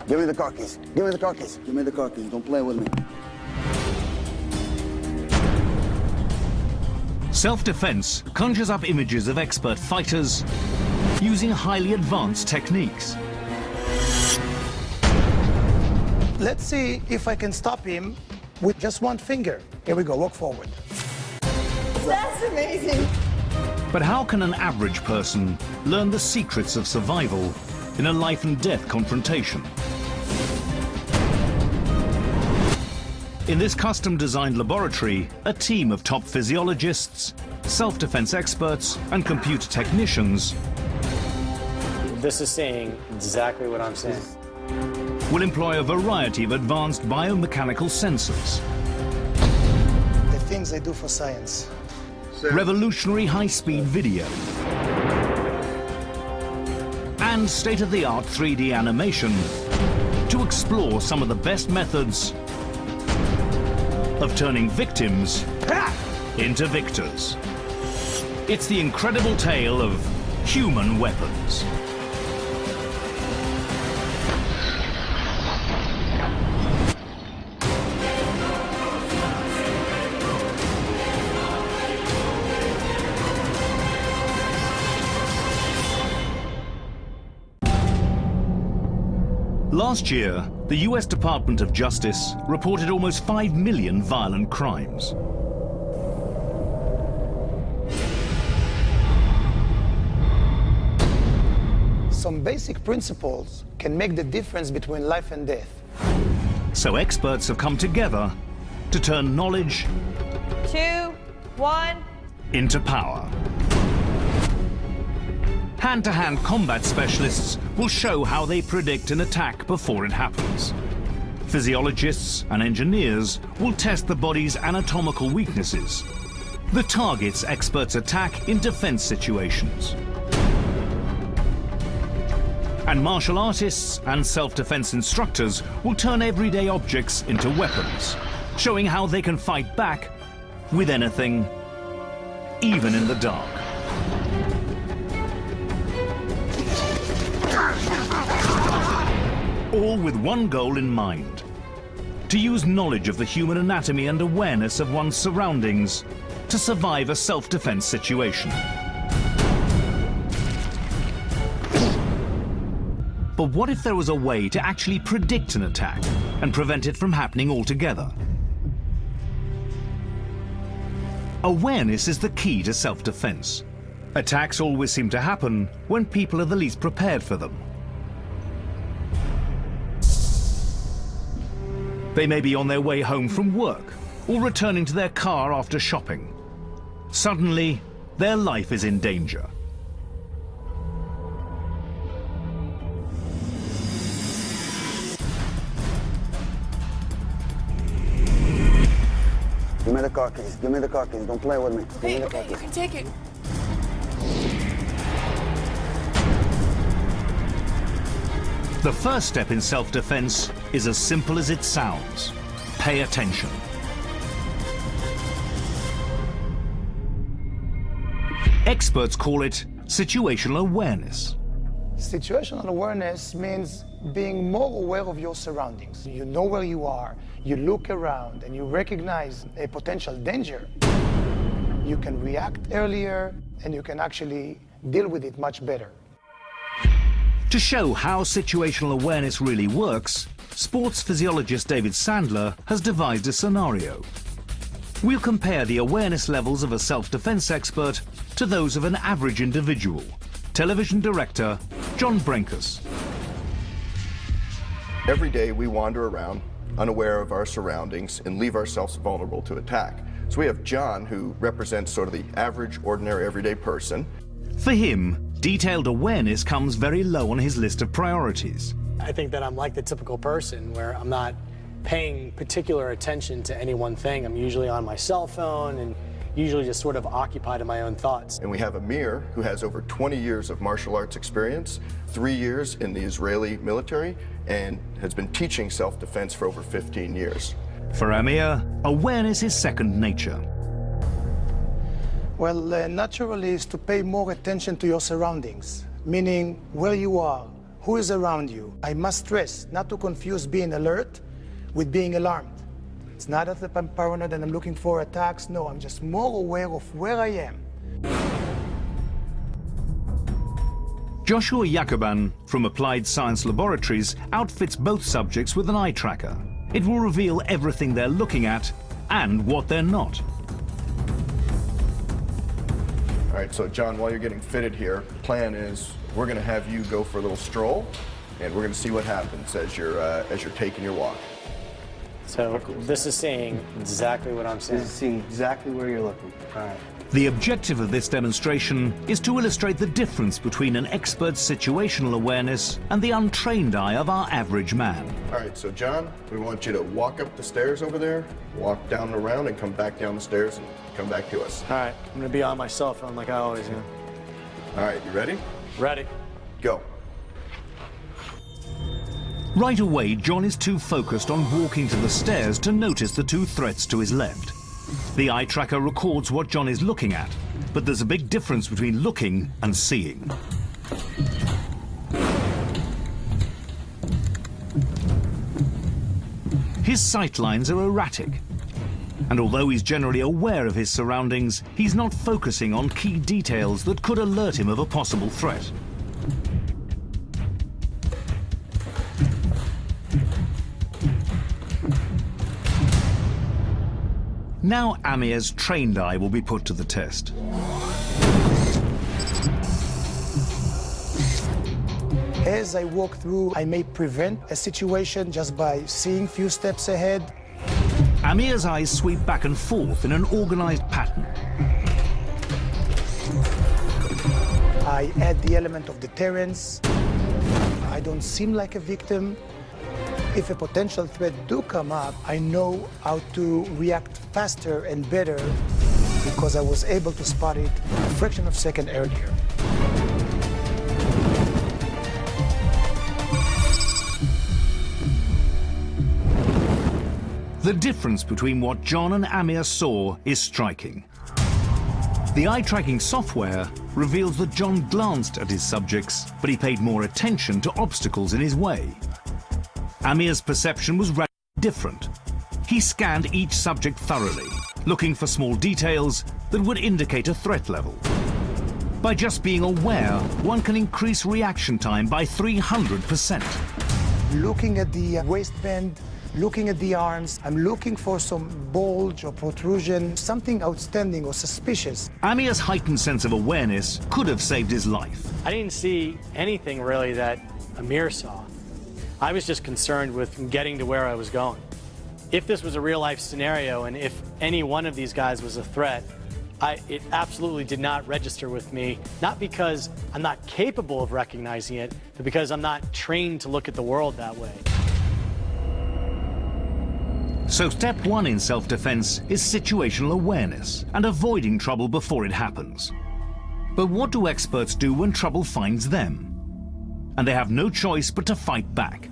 Give me the car keys. Give me the car keys. Give me the car keys. Don't play with me. Self-defense conjures up images of expert fighters using highly advanced techniques. Let's see if I can stop him with just one finger. Here we go, walk forward. That's amazing. But how can an average person learn the secrets of survival in a life and death confrontation? In this custom-designed laboratory, a team of top physiologists, self-defense experts, and computer technicians This is saying exactly what I'm saying. will employ a variety of advanced biomechanical sensors, The things they do for science. revolutionary high-speed video, and state-of-the-art 3D animation to explore some of the best methods of turning victims into victors. It's the incredible tale of human weapons. Last year, the US Department of Justice reported almost 5 million violent crimes. Some basic principles can make the difference between life and death. So experts have come together to turn knowledge 2, 1. into power. Hand-to-hand combat specialists will show how they predict an attack before it happens. Physiologists and engineers will test the body's anatomical weaknesses, the targets experts attack in defense situations. And martial artists and self-defense instructors will turn everyday objects into weapons, showing how they can fight back with anything, even in the dark. All with one goal in mind: to use knowledge of the human anatomy and awareness of one's surroundings to survive a self-defense situation. But what if there was a way to actually predict an attack and prevent it from happening altogether? Awareness is the key to self-defense. Attacks always seem to happen when people are the least prepared for them. They may be on their way home from work or returning to their car after shopping. Suddenly, their life is in danger. Give me the car keys. Give me the car keys. Don't play with me. Okay, okay, you can take it. The first step in self-defense is as simple as it sounds. Pay attention. Experts call it situational awareness. Situational awareness means being more aware of your surroundings. You know where you are, you look around, and you recognize a potential danger. You can react earlier, and you can actually deal with it much better. To show how situational awareness really works, sports physiologist David Sandler has devised a scenario. We'll compare the awareness levels of a self-defense expert to those of an average individual. Television director John Brenkus. Every day we wander around, unaware of our surroundings, and leave ourselves vulnerable to attack. So we have John, who represents sort of the average, ordinary, everyday person. For him, detailed awareness comes very low on his list of priorities. I think that I'm like the typical person where I'm not paying particular attention to any one thing. I'm usually on my cell phone and usually just sort of occupied in my own thoughts. And we have Amir, who has over 20 years of martial arts experience, 3 years in the Israeli military, and has been teaching self-defense for over 15 years. For Amir, awareness is second nature. Well, naturally is to pay more attention to your surroundings, meaning where you are, who is around you. I must stress not to confuse being alert with being alarmed. It's not that I'm paranoid and I'm looking for attacks. No, I'm just more aware of where I am. Joshua Jacoban from Applied Science Laboratories outfits both subjects with an eye tracker. It will reveal everything they're looking at and what they're not. All right, so John, while you're getting fitted here, the plan is we're going to have you go for a little stroll, and we're going to see what happens as you're taking your walk. So this is saying exactly what I'm saying. This is seeing exactly where you're looking. All right. The objective of this demonstration is to illustrate the difference between an expert's situational awareness and the untrained eye of our average man. All right, so John, we want you to walk up the stairs over there, walk down and around, and come back down the stairs and come back to us. All right, I'm gonna be on my cell phone like I always am. All right, you ready? Ready. Go. Right away, John is too focused on walking to the stairs to notice the two threats to his left. The eye tracker records what John is looking at, but there's a big difference between looking and seeing. His sight lines are erratic, and although he's generally aware of his surroundings, he's not focusing on key details that could alert him of a possible threat. Now Amir's trained eye will be put to the test. As I walk through, I may prevent a situation just by seeing few steps ahead. Amir's eyes sweep back and forth in an organized pattern. I add the element of deterrence. I don't seem like a victim. If a potential threat do come up, I know how to react faster and better because I was able to spot it a fraction of a second earlier. The difference between what John and Amir saw is striking. The eye-tracking software reveals that John glanced at his subjects, but he paid more attention to obstacles in his way. Amir's perception was radically different. He scanned each subject thoroughly, looking for small details that would indicate a threat level. By just being aware, one can increase reaction time by 300%. Looking at the waistband, looking at the arms, I'm looking for some bulge or protrusion, something outstanding or suspicious. Amir's heightened sense of awareness could have saved his life. I didn't see anything really that Amir saw. I was just concerned with getting to where I was going. If this was a real-life scenario and if any one of these guys was a threat, it absolutely did not register with me, not because I'm not capable of recognizing it, but because I'm not trained to look at the world that way. So step one in self-defense is situational awareness and avoiding trouble before it happens. But what do experts do when trouble finds them? And they have no choice but to fight back.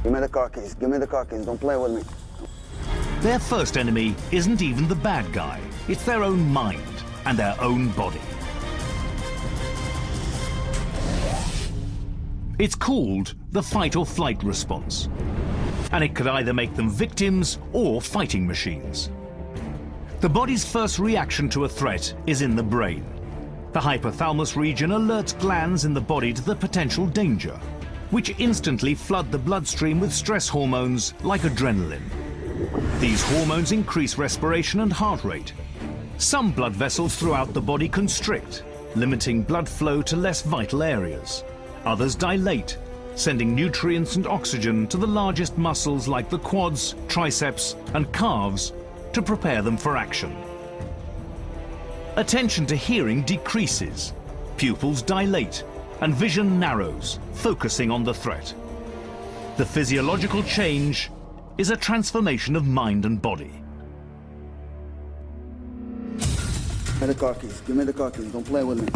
Give me the car keys. Give me the car keys. Don't play with me. Their first enemy isn't even the bad guy. It's their own mind and their own body. It's called the fight or flight response. And it could either make them victims or fighting machines. The body's first reaction to a threat is in the brain. The hypothalamus region alerts glands in the body to the potential danger, which instantly flood the bloodstream with stress hormones like adrenaline. These hormones increase respiration and heart rate. Some blood vessels throughout the body constrict, limiting blood flow to less vital areas. Others dilate, sending nutrients and oxygen to the largest muscles like the quads, triceps, and calves to prepare them for action. Attention to hearing decreases, pupils dilate, and vision narrows, focusing on the threat. The physiological change is a transformation of mind and body. Give me the car keys. Give me the car keys. Don't play with me.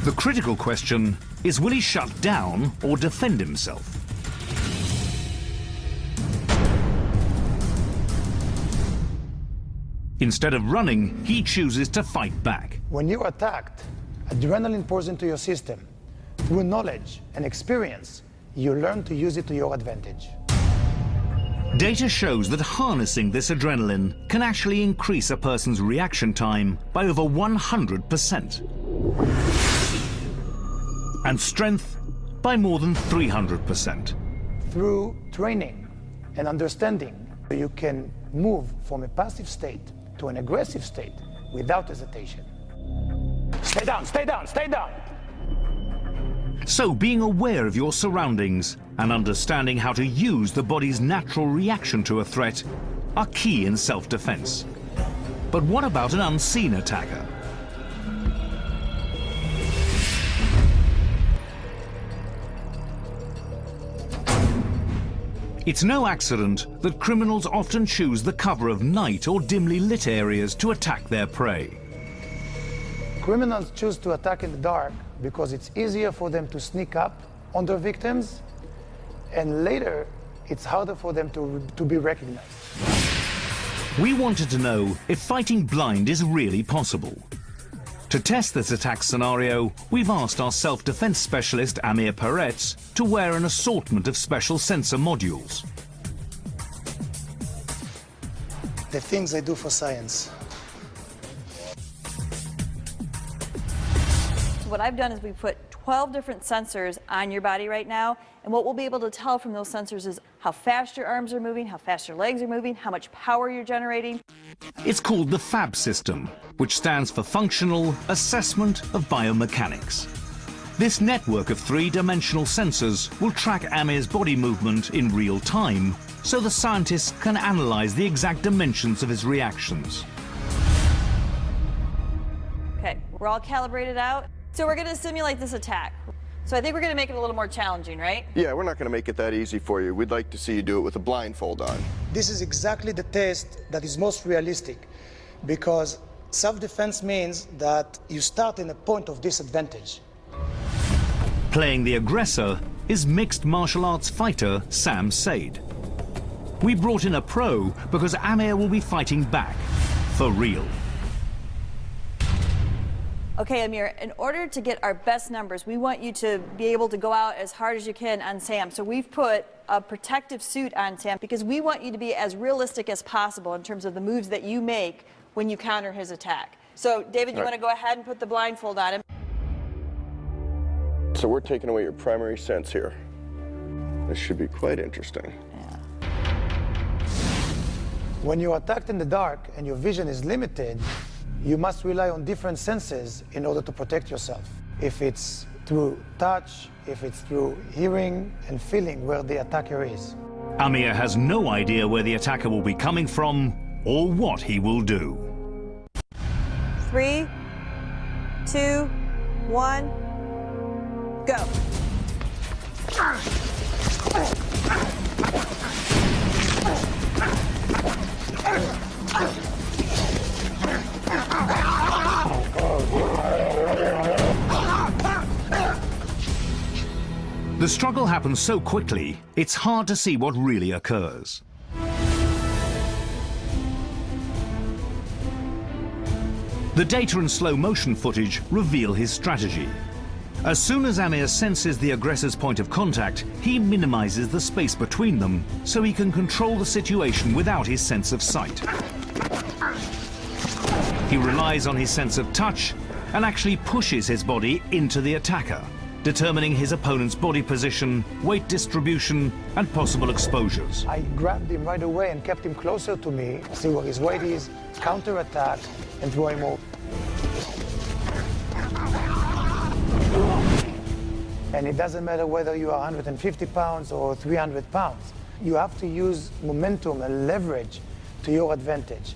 The critical question is, will he shut down or defend himself? In Instead of running, he chooses to fight back. When you're attacked, adrenaline pours into your system. Through knowledge and experience, you learn to use it to your advantage. Data shows that harnessing this adrenaline can actually increase a person's reaction time by over 100%. And strength by more than 300%. Through training and understanding, you can move from a passive state to an aggressive state without hesitation. Stay down, stay down, stay down! So being aware of your surroundings and understanding how to use the body's natural reaction to a threat are key in self-defense. But what about an unseen attacker? It's no accident that criminals often choose the cover of night or dimly lit areas to attack their prey. Criminals choose to attack in the dark because it's easier for them to sneak up on their victims, and later it's harder for them to be recognized. We wanted to know if fighting blind is really possible. To test this attack scenario, we've asked our self-defense specialist Amir Peretz to wear an assortment of special sensor modules. The things I do for science. So what I've done is we put 12 different sensors on your body right now, and what we'll be able to tell from those sensors is how fast your arms are moving, how fast your legs are moving, how much power you're generating. It's called the FAB system, which stands for Functional Assessment of Biomechanics. This network of three-dimensional sensors will track Amir's body movement in real time, so the scientists can analyze the exact dimensions of his reactions. Okay, we're all calibrated out. So we're going to simulate this attack. So I think we're going to make it a little more challenging, right? Yeah, we're not going to make it that easy for you. We'd like to see you do it with a blindfold on. This is exactly the test that is most realistic, because self-defense means that you start in a point of disadvantage. Playing the aggressor is mixed martial arts fighter Sam Said. We brought in a pro because Amir will be fighting back, for real. Okay, Amir, in order to get our best numbers, we want you to be able to go out as hard as you can on Sam. So we've put a protective suit on Sam because we want you to be as realistic as possible in terms of the moves that you make when you counter his attack. So, David, you want to go ahead and put the blindfold on him? So we're taking away your primary sense here. This should be quite interesting. When you're attacked in the dark and your vision is limited, you must rely on different senses in order to protect yourself. If it's through touch, if it's through hearing and feeling where the attacker is. Amir has no idea where the attacker will be coming from or what he will do. 3, 2, 1, go. The struggle happens so quickly, it's hard to see what really occurs. The data and slow motion footage reveal his strategy. As soon as Amir senses the aggressor's point of contact, he minimizes the space between them so he can control the situation without his sense of sight. He relies on his sense of touch and actually pushes his body into the attacker, determining his opponent's body position, weight distribution, and possible exposures. I grabbed him right away and kept him closer to me, see where his weight is, counterattack, and throw him over. And it doesn't matter whether you are 150 pounds or 300 pounds. You have to use momentum and leverage to your advantage.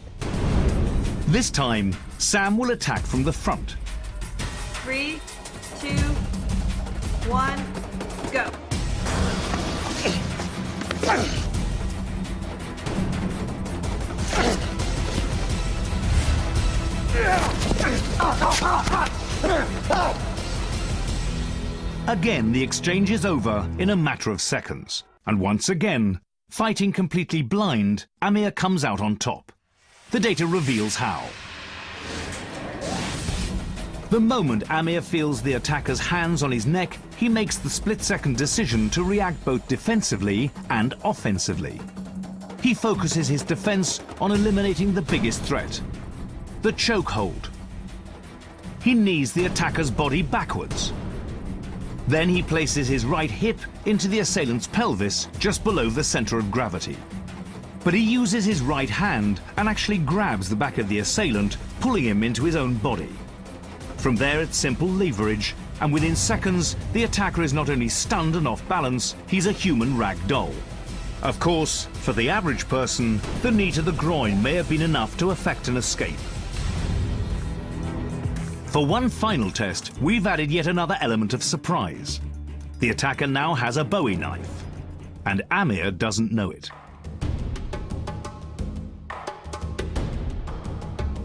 This time, Sam will attack from the front. 3, 2, 1, go. Again, the exchange is over in a matter of seconds. And once again, fighting completely blind, Amir comes out on top. The data reveals how. The moment Amir feels the attacker's hands on his neck, he makes the split-second decision to react both defensively and offensively. He focuses his defense on eliminating the biggest threat, the chokehold. He knees the attacker's body backwards. Then he places his right hip into the assailant's pelvis just below the center of gravity. But he uses his right hand and actually grabs the back of the assailant, pulling him into his own body. From there, it's simple leverage, and within seconds, the attacker is not only stunned and off balance, he's a human rag doll. Of course, for the average person, the knee to the groin may have been enough to effect an escape. For one final test, we've added yet another element of surprise. The attacker now has a Bowie knife, and Amir doesn't know it.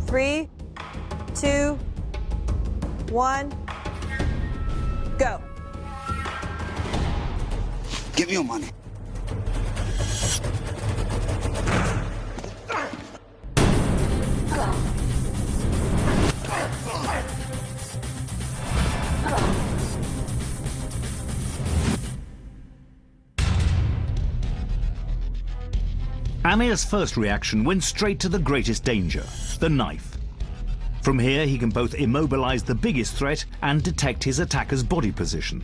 3, 2, 1, go. Give me your money. Amir's first reaction went straight to the greatest danger, the knife. From here, he can both immobilize the biggest threat and detect his attacker's body position.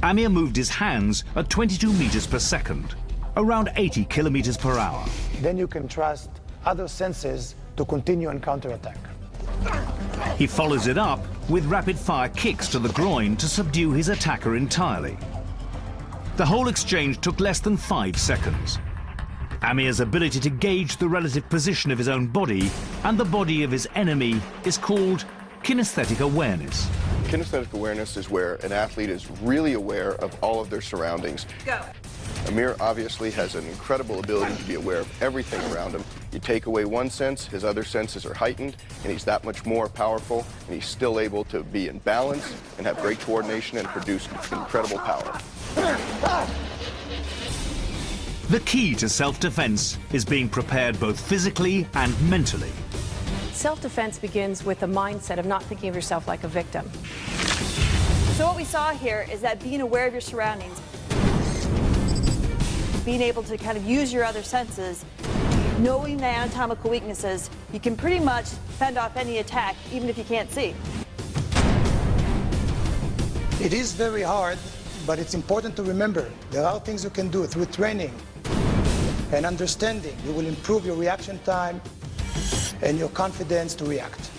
Amir moved his hands at 22 meters per second, around 80 kilometers per hour. Then you can trust other senses to continue and counterattack. He follows it up with rapid-fire kicks to the groin to subdue his attacker entirely. The whole exchange took less than 5 seconds. Amir's ability to gauge the relative position of his own body and the body of his enemy is called kinesthetic awareness. Kinesthetic awareness is where an athlete is really aware of all of their surroundings. Go. Amir obviously has an incredible ability to be aware of everything around him. You take away one sense, his other senses are heightened, and he's that much more powerful, and he's still able to be in balance and have great coordination and produce incredible power. The key to self-defense is being prepared both physically and mentally. Self-defense begins with the mindset of not thinking of yourself like a victim. So what we saw here is that being aware of your surroundings, being able to kind of use your other senses, knowing the anatomical weaknesses, you can pretty much fend off any attack, even if you can't see. It is very hard, but it's important to remember there are things you can do through training and understanding. You will improve your reaction time and your confidence to react.